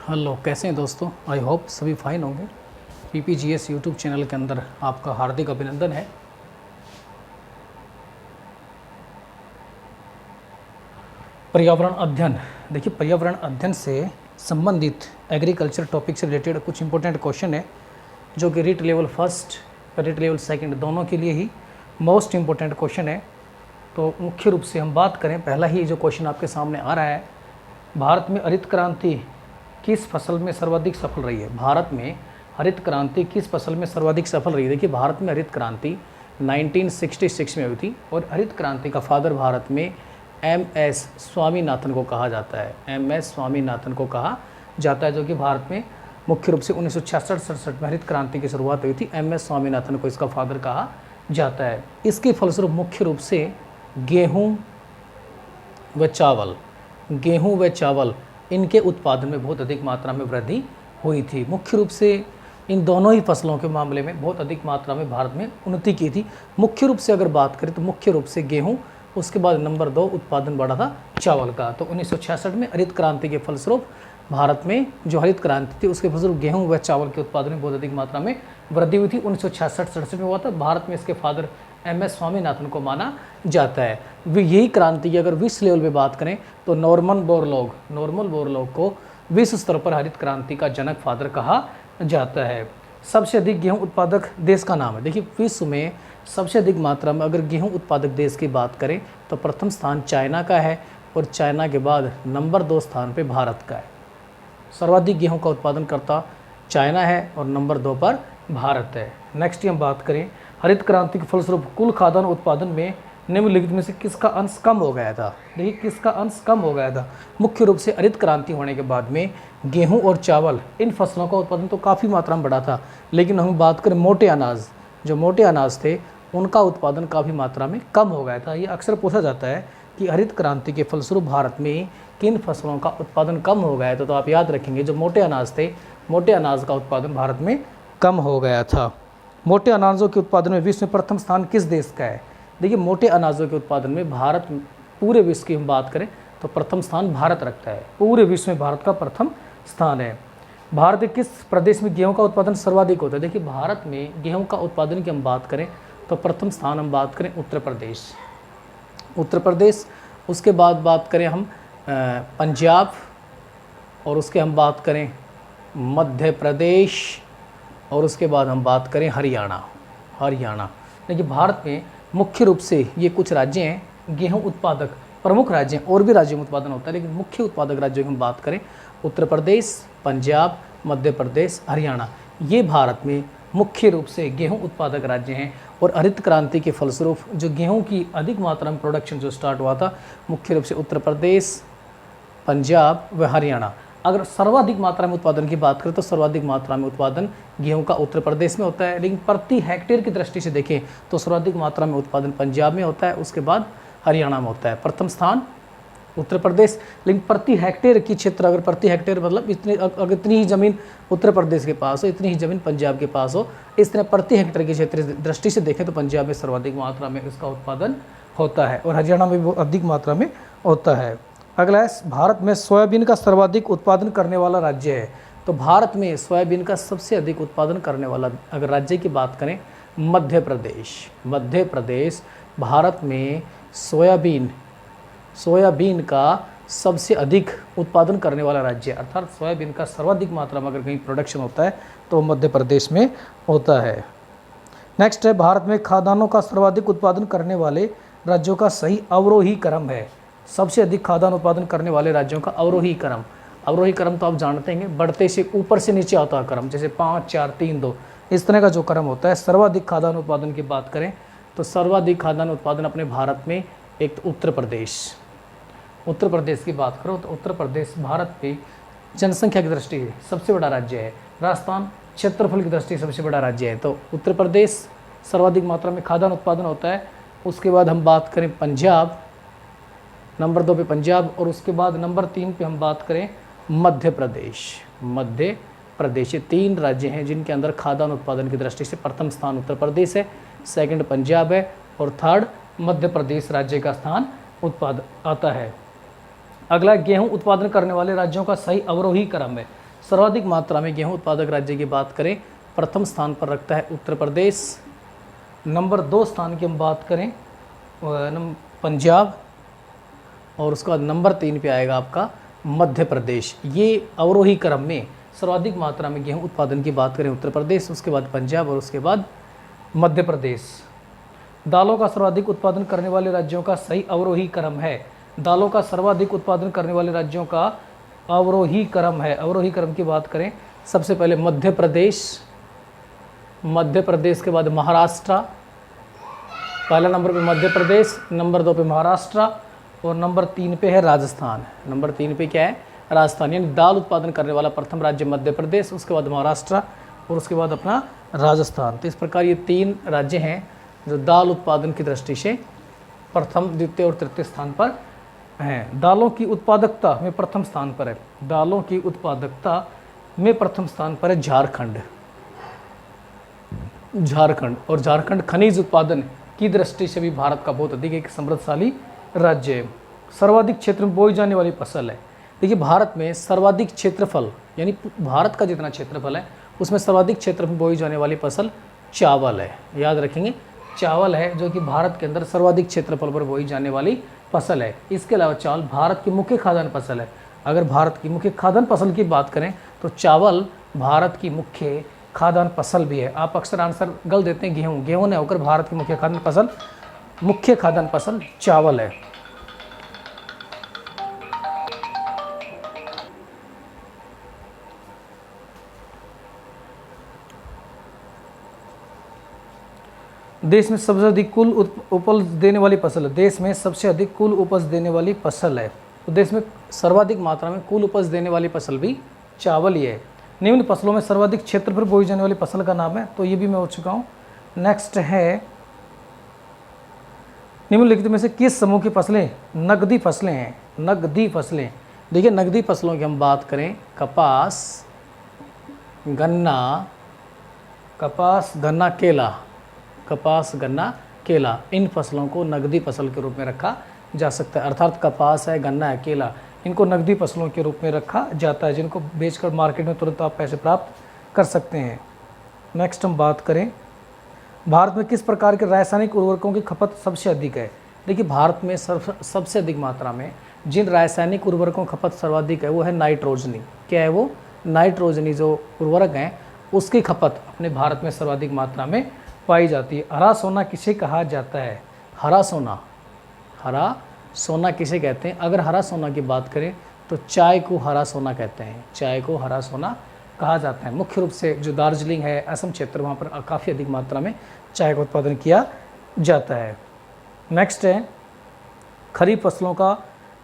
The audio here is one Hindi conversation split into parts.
हेलो, कैसे हैं दोस्तों। आई होप सभी फाइन होंगे। पीपीजीएस यूट्यूब चैनल के अंदर आपका हार्दिक अभिनंदन है। पर्यावरण अध्ययन, देखिए पर्यावरण अध्ययन से संबंधित एग्रीकल्चर टॉपिक से रिलेटेड कुछ इंपॉर्टेंट क्वेश्चन है जो कि REET level first REET level second दोनों के लिए ही मोस्ट इम्पोर्टेंट क्वेश्चन है। तो मुख्य रूप से हम बात करें, पहला ही जो क्वेश्चन आपके सामने आ रहा है, भारत में हरित क्रांति किस फसल में सर्वाधिक सफल रही है। भारत में हरित क्रांति किस फसल में सर्वाधिक सफल रही है। देखिए भारत में हरित क्रांति 1966 में हुई थी और हरित क्रांति का फादर भारत में एम.एस. स्वामीनाथन को कहा जाता है। एम.एस. स्वामीनाथन को कहा जाता है, जो कि भारत में मुख्य रूप से 1966-67 में हरित क्रांति की शुरुआत हुई थी। एम.एस. स्वामीनाथन को इसका फादर कहा जाता है। इसके फलस्वरूप मुख्य रूप से गेहूँ व चावल इनके उत्पादन में बहुत अधिक मात्रा में वृद्धि हुई थी। मुख्य रूप से इन दोनों ही फसलों के मामले में बहुत अधिक मात्रा में भारत में उन्नति की थी। मुख्य रूप से अगर बात करें तो मुख्य रूप से गेहूं, उसके बाद नंबर 2 उत्पादन बढ़ा था चावल का। तो 1966 में हरित क्रांति के फलस्वरूप भारत में जो हरित क्रांति थी उसके फलस्वरूप गेहूं व चावल के उत्पादन में बहुत अधिक मात्रा में वृद्धि हुई थी। 1966-67 में हुआ था। भारत में इसके फादर एम.एस. स्वामीनाथन को माना जाता है। यही क्रांति की अगर विश्व लेवल पे बात करें तो नॉर्मन बोरलॉग को विश्व स्तर पर हरित क्रांति का जनक फादर कहा जाता है। सबसे अधिक गेहूं उत्पादक देश का नाम है। देखिए विश्व में सबसे अधिक मात्रा में अगर गेहूं उत्पादक देश की बात करें तो प्रथम स्थान चाइना का है और चाइना के बाद नंबर 2 स्थान पे भारत का है। सर्वाधिक गेहूं का उत्पादन करता चाइना है और नंबर 2 पर भारत है। नेक्स्ट हम बात करें, हरित क्रांति के फलस्वरूप कुल खाद्यान्न उत्पादन में निम्नलिखित में से किसका अंश कम हो गया था। देखिए किसका अंश कम हो गया था। मुख्य रूप से हरित क्रांति होने के बाद में गेहूं और चावल इन फसलों का उत्पादन तो काफ़ी मात्रा में बढ़ा था, लेकिन हम बात करें मोटे अनाज, जो मोटे अनाज थे उनका उत्पादन काफ़ी मात्रा में कम हो गया था। ये अक्सर पूछा जाता है कि हरित क्रांति के फलस्वरूप भारत में किन फसलों का उत्पादन कम हो गया था। तो आप याद रखेंगे जो मोटे अनाज थे, मोटे अनाज का उत्पादन भारत में कम हो गया था। मोटे अनाजों के उत्पादन में विश्व में प्रथम स्थान किस देश का है। देखिए मोटे अनाजों के उत्पादन में भारत, पूरे विश्व की हम बात करें तो प्रथम स्थान भारत रखता है। पूरे विश्व में भारत का प्रथम स्थान है। भारत के किस प्रदेश में गेहूं का उत्पादन सर्वाधिक होता है। देखिए भारत में गेहूं का उत्पादन की हम बात करें तो प्रथम स्थान हम बात करें उत्तर प्रदेश, उसके बाद बात करें हम पंजाब, और उसके हम बात करें मध्य प्रदेश, और उसके बाद हम बात करें हरियाणा। देखिए भारत में मुख्य रूप से ये कुछ राज्य हैं गेहूं उत्पादक, प्रमुख राज्य हैं, और भी राज्यों में उत्पादन होता है, लेकिन मुख्य उत्पादक राज्यों की हम बात करें उत्तर प्रदेश, पंजाब, मध्य प्रदेश, हरियाणा, ये भारत में मुख्य रूप से गेहूं उत्पादक राज्य हैं। और हरित क्रांति के फलस्वरूप जो गेहूं की अधिक मात्रा में प्रोडक्शन जो स्टार्ट हुआ था मुख्य रूप से उत्तर प्रदेश, पंजाब व हरियाणा। अगर सर्वाधिक मात्रा में उत्पादन की बात करें तो सर्वाधिक मात्रा में उत्पादन गेहूं का उत्तर प्रदेश में होता है, लेकिन प्रति हेक्टेयर की दृष्टि से देखें तो सर्वाधिक मात्रा में उत्पादन पंजाब में होता है, उसके बाद हरियाणा में होता है। प्रथम स्थान उत्तर प्रदेश, लेकिन प्रति हेक्टेयर की क्षेत्र, अगर प्रति हेक्टेयर मतलब इतनी ही ज़मीन उत्तर प्रदेश के पास हो, इतनी ही ज़मीन पंजाब के पास हो, इस तरह प्रति हेक्टेयर की क्षेत्र दृष्टि से देखें तो पंजाब में सर्वाधिक मात्रा में इसका उत्पादन होता है और हरियाणा में भी अधिक मात्रा में होता है। अगला है, भारत में सोयाबीन का सर्वाधिक उत्पादन करने वाला राज्य है। तो भारत में सोयाबीन का सबसे अधिक उत्पादन करने वाला अगर राज्य की बात करें मध्य प्रदेश भारत में सोयाबीन का सबसे अधिक उत्पादन करने वाला राज्य है, अर्थात सोयाबीन का सर्वाधिक मात्रा में अगर कहीं प्रोडक्शन होता है तो मध्य प्रदेश में होता है। नेक्स्ट है, भारत में खाद्यान्नों का सर्वाधिक उत्पादन करने वाले राज्यों का सही अवरोही क्रम है। सबसे अधिक खाद्यान्न उत्पादन करने वाले राज्यों का अवरोही क्रम तो आप जानते हैं, बढ़ते से ऊपर से नीचे आता है क्रम, जैसे 5, 4, 3, 2 इस तरह का जो क्रम होता है। सर्वाधिक खाद्यान्न उत्पादन की बात करें तो सर्वाधिक खाद्यान्न उत्पादन अपने भारत में एक तो उत्तर प्रदेश की बात करो तो उत्तर प्रदेश भारत के जनसंख्या की दृष्टि से सबसे बड़ा राज्य है। राजस्थान क्षेत्रफल की दृष्टि से सबसे बड़ा राज्य है। तो उत्तर प्रदेश सर्वाधिक मात्रा में खाद्यान्न उत्पादन होता है। उसके बाद हम बात करें पंजाब, नंबर 2 पे पंजाब, और उसके बाद नंबर 3 पे हम बात करें मध्य प्रदेश। ये 3 राज्य हैं जिनके अंदर खाद्यान्न उत्पादन की दृष्टि से प्रथम स्थान उत्तर प्रदेश है, सेकंड पंजाब है और थर्ड मध्य प्रदेश राज्य का स्थान उत्पादन आता है। अगला गेहूं उत्पादन करने वाले राज्यों का सही अवरोही क्रम है। सर्वाधिक मात्रा में गेहूं उत्पादक राज्य की बात करें, प्रथम स्थान पर रखता है उत्तर प्रदेश। नंबर 2 स्थान की हम बात करें पंजाब, और उसके बाद नंबर 3 पे आएगा आपका मध्य प्रदेश। ये अवरोही क्रम में सर्वाधिक मात्रा में गेहूं उत्पादन की बात करें उत्तर प्रदेश, उसके बाद पंजाब और उसके बाद मध्य प्रदेश। दालों का सर्वाधिक उत्पादन करने वाले राज्यों का सही अवरोही क्रम है। दालों का सर्वाधिक उत्पादन करने वाले राज्यों का अवरोही क्रम है। अवरोही क्रम की बात करें, सबसे पहले मध्य प्रदेश, मध्य प्रदेश के बाद महाराष्ट्र, पहला नंबर पे मध्य प्रदेश, नंबर 2 पे महाराष्ट्र और नंबर 3 पे है राजस्थान। नंबर 3 पे क्या है? राजस्थान। यानी दाल उत्पादन करने वाला प्रथम राज्य मध्य प्रदेश, उसके बाद महाराष्ट्र और उसके बाद अपना राजस्थान। तो इस प्रकार ये 3 राज्य हैं जो दाल उत्पादन की दृष्टि से प्रथम, द्वितीय और तृतीय स्थान पर हैं। दालों की उत्पादकता में प्रथम स्थान पर है, दालों की उत्पादकता में प्रथम स्थान पर है झारखंड। झारखंड और झारखंड खनिज उत्पादन की दृष्टि से भी भारत का बहुत अधिक एक समृद्धशाली राज्य है। सर्वाधिक क्षेत्र में बोई जाने वाली फसल है। देखिए भारत में सर्वाधिक क्षेत्रफल, यानी भारत का जितना क्षेत्रफल है उसमें सर्वाधिक क्षेत्र में बोई जाने वाली फसल चावल है। याद रखेंगे, चावल है जो कि भारत के अंदर सर्वाधिक क्षेत्रफल पर बोई जाने वाली फसल है। इसके अलावा चावल भारत की मुख्य खाद्यान्न फसल है। अगर भारत की मुख्य खाद्यान्न फसल की बात करें तो चावल भारत की मुख्य खाद्यान्न फसल भी है। आप अक्सर आंसर गलत देते हैं गेहूँ, गेहूँ ने होकर भारत की मुख्य खाद्यान्न फसल, मुख्य खाद्यान्न फसल चावल है। देश में सबसे अधिक कुल उपज देने वाली फसल है। देश में सबसे अधिक कुल उपज देने वाली फसल है। तो देश में सर्वाधिक मात्रा में कुल उपज देने वाली फसल भी चावल ही है। निम्न फसलों में सर्वाधिक क्षेत्र पर बोई जाने वाली फसल का नाम है, तो ये भी मैं हो चुका हूँ। नेक्स्ट है, निम्नलिखित में से किस समूह की फसलें नकदी फसलें हैं? नकदी फसलें, देखिए नकदी फसलों की हम बात करें, कपास, गन्ना, केला, कपास, गन्ना, केला, इन फसलों को नकदी फसल के रूप में रखा जा सकता है। अर्थात कपास है, गन्ना है, केला, इनको नकदी फसलों के रूप में रखा जाता है, जिनको बेचकर मार्केट में तुरंत आप पैसे प्राप्त कर सकते हैं। नेक्स्ट हम बात करें, भारत में किस प्रकार के रासायनिक उर्वरकों की खपत सबसे अधिक है? देखिए भारत में सबसे अधिक मात्रा में जिन रासायनिक उर्वरकों की खपत सर्वाधिक है वो है नाइट्रोजनी। क्या है वो? नाइट्रोजनी जो उर्वरक हैं उसकी खपत अपने भारत में सर्वाधिक मात्रा में पाई जाती है। हरा सोना किसे कहा जाता है? हरा सोना, हरा सोना किसे कहते हैं? अगर हरा सोना की बात करें तो चाय को हरा सोना कहते हैं, चाय को हरा सोना कहा जाता है। मुख्य रूप से जो दार्जिलिंग है, असम क्षेत्र, वहाँ पर काफ़ी अधिक मात्रा में चाय का उत्पादन किया जाता है। नेक्स्ट है, खरीफ फसलों का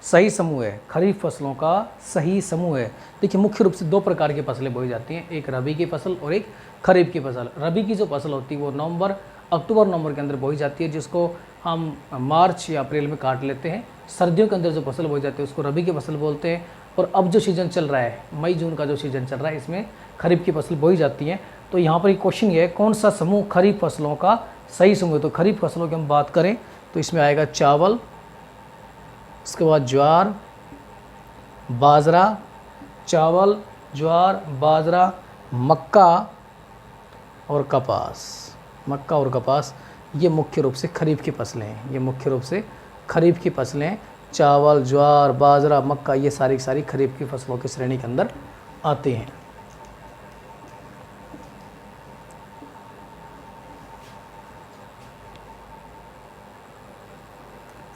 सही समूह है। खरीफ फसलों का सही समूह है। देखिए मुख्य रूप से 2 प्रकार की फसलें बोई जाती हैं, एक रबी की फसल और एक खरीफ की फसल। रबी की जो फसल होती है वो अक्टूबर नवंबर के अंदर बोई जाती है, जिसको हम मार्च या अप्रैल में काट लेते हैं। सर्दियों के अंदर जो फसल बोई जाती है उसको रबी की फसल बोलते हैं। और अब जो सीज़न चल रहा है, मई जून का जो सीज़न चल रहा है, इसमें खरीफ की फसल बोई जाती है। तो यहाँ पर एक क्वेश्चन ये है, कौन सा समूह खरीफ फसलों का सही समूह है? तो खरीफ फसलों की हम बात करें तो इसमें आएगा चावल, उसके बाद ज्वार, बाजरा, चावल, ज्वार, बाजरा, मक्का और कपास। मक्का और कपास ये मुख्य रूप से खरीफ की फसलें हैं। ये मुख्य रूप से खरीफ की फसलें हैं। चावल, ज्वार, बाजरा, मक्का, ये सारी सारी खरीफ की फसलों की श्रेणी के अंदर आते हैं।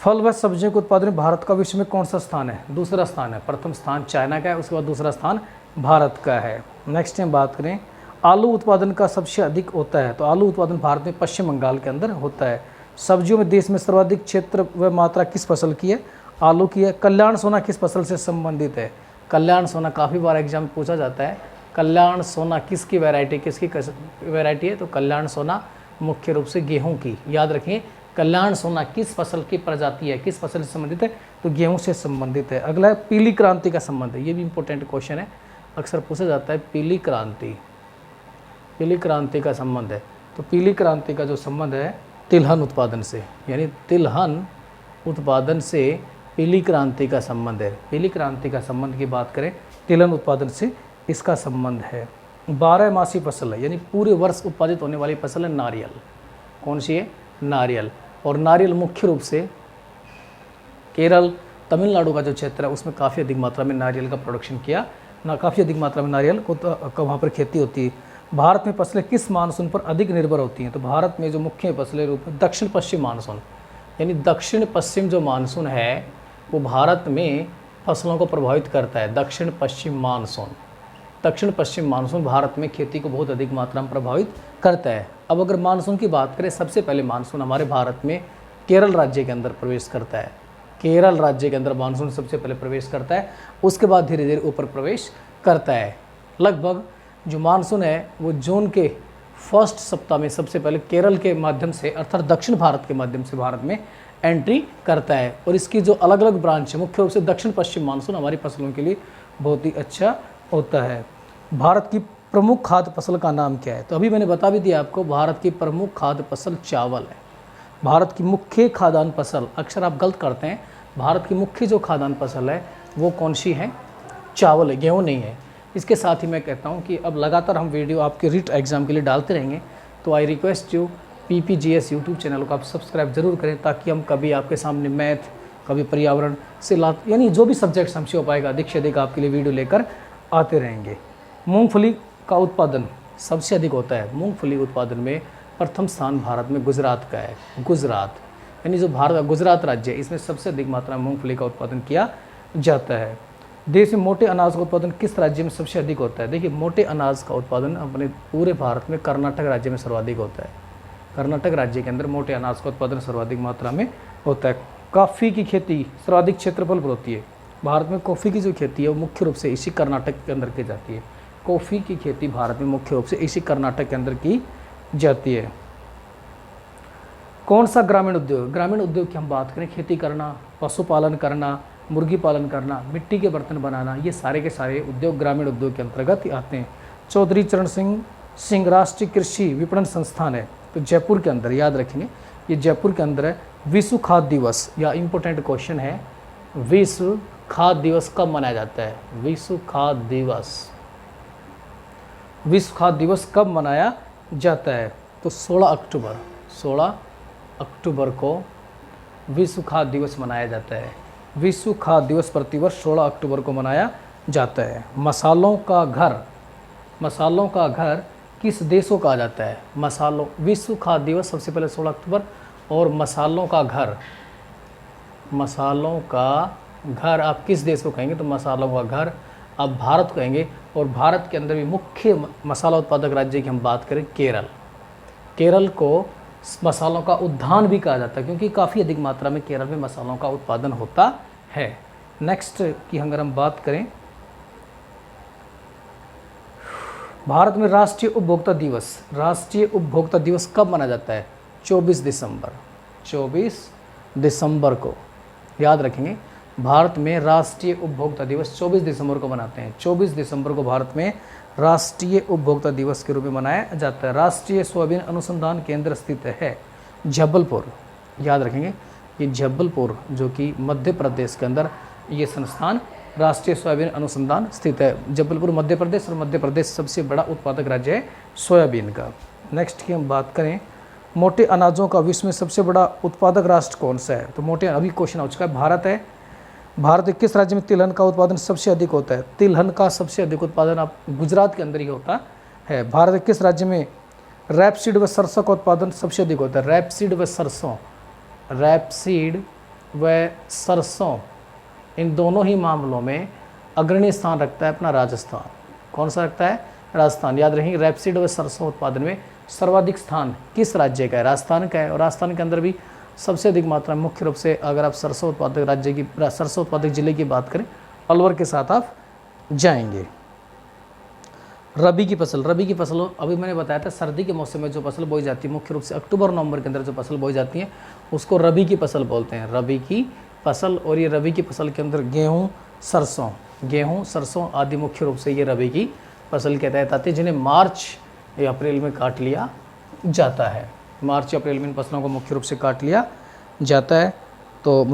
फल व सब्जियों के उत्पादन में भारत का विश्व में कौन सा स्थान है? दूसरा स्थान है। प्रथम स्थान चाइना का है, उसके बाद दूसरा स्थान भारत का है। नेक्स्ट हम बात करें, आलू उत्पादन का सबसे अधिक होता है। तो आलू उत्पादन भारत में पश्चिम बंगाल के अंदर होता है। सब्जियों में देश में सर्वाधिक क्षेत्र व मात्रा किस फसल की है? आलू की है। कल्याण सोना किस फसल से संबंधित है? कल्याण सोना काफ़ी बार एग्जाम में पूछा जाता है। कल्याण सोना किसकी वैरायटी है? तो कल्याण सोना मुख्य रूप से गेहूं की। याद रखिए, कल्याण सोना किस फसल की प्रजाति है, किस फसल से संबंधित है? तो गेहूं से संबंधित है। अगला है पीली क्रांति का संबंध है। ये भी इंपॉर्टेंट क्वेश्चन है, अक्सर पूछा जाता है। पीली क्रांति का संबंध है। तो पीली क्रांति का जो संबंध है तिलहन उत्पादन से, यानी तिलहन उत्पादन से पीली क्रांति का संबंध है। पीली क्रांति का संबंध की बात करें तिलहन उत्पादन से इसका संबंध है। 12 मासी फसल है, यानी पूरे वर्ष उत्पादित होने वाली फसल है नारियल। कौन सी है? नारियल। और नारियल मुख्य रूप से केरल, तमिलनाडु का जो क्षेत्र है उसमें काफ़ी अधिक मात्रा में नारियल का प्रोडक्शन किया ना, काफ़ी अधिक मात्रा में नारियल को वहाँ पर खेती होती है। भारत में फसलें किस मानसून पर अधिक निर्भर होती हैं? तो भारत में जो मुख्य फसलें रूप है दक्षिण पश्चिम मानसून, यानी दक्षिण पश्चिम जो मानसून है वो भारत में फसलों को प्रभावित करता है। दक्षिण पश्चिम मानसून, दक्षिण पश्चिम मानसून भारत में खेती को बहुत अधिक मात्रा में प्रभावित करता है। अब अगर मानसून की बात करें, सबसे पहले मानसून हमारे भारत में केरल राज्य के अंदर प्रवेश करता है। केरल राज्य के अंदर मानसून सबसे पहले प्रवेश करता है, उसके बाद धीरे धीरे ऊपर प्रवेश करता है। लगभग जो मानसून है वो जून के फर्स्ट सप्ताह में सबसे पहले केरल के माध्यम से, अर्थात दक्षिण भारत के माध्यम से भारत में एंट्री करता है। और इसकी जो अलग अलग ब्रांच है, मुख्य रूप से दक्षिण पश्चिम मानसून हमारी फसलों के लिए बहुत ही अच्छा होता है। भारत की प्रमुख खाद्य फसल का नाम क्या है? तो अभी मैंने बता भी दिया आपको, भारत की प्रमुख खाद्य फसल चावल है। भारत की मुख्य खाद्यान्न फसल, अक्सर आप गलत करते हैं, भारत की मुख्य जो खाद्यान्न फसल है वो कौन सी है? चावल है, गेहूँ नहीं है। इसके साथ ही मैं कहता हूँ कि अब लगातार हम वीडियो आपके रीट एग्जाम के लिए डालते रहेंगे, तो I request you PPGS YouTube channel को आप सब्सक्राइब जरूर करें, ताकि हम कभी आपके सामने मैथ, कभी पर्यावरण से यानी जो भी सब्जेक्ट्स हमसे हो पाएगा अधिक से अधिक आपके लिए वीडियो लेकर आते रहेंगे। मूंगफली का उत्पादन सबसे अधिक होता है। मूंगफली उत्पादन में प्रथम स्थान भारत में गुजरात का है। गुजरात, यानी जो भारत का गुजरात राज्य है, इसमें सबसे अधिक मात्रा में मूंगफली का उत्पादन किया जाता है। देश में मोटे अनाज का उत्पादन किस राज्य में सबसे अधिक होता है? देखिए, मोटे अनाज का उत्पादन अपने पूरे भारत में कर्नाटक राज्य में सर्वाधिक होता है। कर्नाटक राज्य के अंदर मोटे अनाज का उत्पादन सर्वाधिक मात्रा में होता है। कॉफ़ी की खेती सर्वाधिक क्षेत्रफल पर होती है। भारत में कॉफ़ी की जो खेती है वो मुख्य रूप से इसी कर्नाटक के अंदर की जाती है। कॉफ़ी की खेती भारत में मुख्य रूप से इसी कर्नाटक के अंदर की जाती है। कौन सा ग्रामीण उद्योग? ग्रामीण उद्योग की हम बात करें, खेती करना, पशुपालन करना, मुर्गी पालन करना, मिट्टी के बर्तन बनाना, ये सारे के सारे उद्योग ग्रामीण उद्योग के अंतर्गत आते हैं। चौधरी चरण सिंह राष्ट्रीय कृषि विपणन संस्थान है, तो जयपुर के अंदर, याद रखेंगे ये जयपुर के अंदर है। विश्व खाद्य दिवस, या इम्पोर्टेंट क्वेश्चन है, विश्व खाद्य दिवस कब मनाया जाता है? विश्व खाद्य दिवस, विश्व खाद्य दिवस कब मनाया जाता है? तो 16 अक्टूबर को विश्व खाद्य दिवस मनाया जाता है। विश्व खाद्य दिवस प्रतिवर्ष 16 अक्टूबर को मनाया जाता है। मसालों का घर किस देश को कहा जाता है? मसालों, विश्व खाद्य दिवस सबसे पहले 16 अक्टूबर, और मसालों का घर आप किस देश को कहेंगे? तो मसालों का घर आप भारत कहेंगे। और भारत के अंदर भी मुख्य मसाला उत्पादक राज्य की हम बात करें, केरल को मसालों का उद्यान भी कहा जाता है, क्योंकि काफ़ी अधिक मात्रा में केरल में मसालों का उत्पादन होता है। नेक्स्ट की अगर हम बात करें, भारत में राष्ट्रीय उपभोक्ता दिवस कब मनाया जाता है? 24 दिसंबर को, याद रखेंगे। भारत में राष्ट्रीय उपभोक्ता दिवस 24 दिसंबर को मनाते हैं। 24 दिसंबर को भारत में राष्ट्रीय उपभोक्ता दिवस के रूप में मनाया जाता है। राष्ट्रीय सोयाबीन अनुसंधान केंद्र स्थित है जबलपुर, याद रखेंगे ये जबलपुर, जो कि मध्य प्रदेश के अंदर ये संस्थान राष्ट्रीय सोयाबीन अनुसंधान स्थित है। जबलपुर मध्य प्रदेश, और मध्य प्रदेश सबसे बड़ा उत्पादक राज्य है सोयाबीन का। नेक्स्ट की हम बात करें, मोटे अनाजों का विश्व में सबसे बड़ा उत्पादक राष्ट्र कौन सा है? तो मोटे, अभी क्वेश्चन हो चुका है, भारत है। भारत के किस राज्य में तिलहन का उत्पादन सबसे अधिक होता है? तिलहन का सबसे अधिक उत्पादन आप गुजरात के अंदर ही होता है। भारत के किस राज्य में रैपसीड व सरसों का उत्पादन सबसे अधिक होता है? रैपसीड व सरसों इन दोनों ही मामलों में अग्रणी स्थान रखता है अपना राजस्थान। कौन सा रखता है? राजस्थान। याद रखेंगे, रैपसीड व सरसों उत्पादन में सर्वाधिक स्थान किस राज्य का है? राजस्थान का है। और राजस्थान के अंदर भी सबसे अधिक मात्रा में मुख्य रूप से अगर आप सरसों उत्पादक जिले की बात करें, अलवर के साथ आप जाएंगे। रबी की फसल अभी मैंने बताया था, सर्दी के मौसम में जो फसल बोई जाती है, मुख्य रूप से अक्टूबर नवंबर के अंदर जो फसल बोई जाती है उसको रबी की फसल बोलते हैं। रबी की फसल, और ये रबी की फसल के अंदर गेहूँ, सरसों आदि मुख्य रूप से ये रबी की फसल के तहत आती है, जिन्हें मार्च या अप्रैल में काट लिया जाता है। मार्च या अप्रैल में इन फसलों को मुख्य रूप से काट लिया जाता है। तो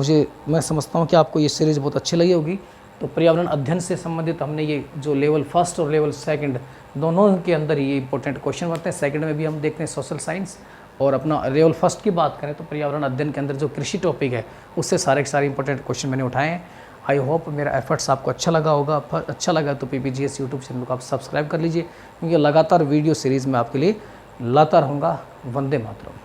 मैं समझता हूँ कि आपको ये सीरीज़ बहुत अच्छी लगी होगी। तो पर्यावरण अध्ययन से संबंधित हमने ये जो लेवल फर्स्ट और लेवल सेकंड दोनों के अंदर ये इंपॉर्टेंट क्वेश्चन बनते हैं। सेकंड में भी हम देखते हैं सोशल साइंस, और अपना लेवल फर्स्ट की बात करें तो पर्यावरण अध्ययन के अंदर जो कृषि टॉपिक है उससे सारे के सारे इंपॉर्टेंट क्वेश्चन मैंने उठाए हैं। आई होप मेरा एफर्ट्स आपको अच्छा लगा होगा। अच्छा लगा तो PPGS यूट्यूब चैनल को आप सब्सक्राइब कर लीजिए, क्योंकि लगातार वीडियो सीरीज़ में आपके लिए लाता रहूँगा। वंदे मातरम।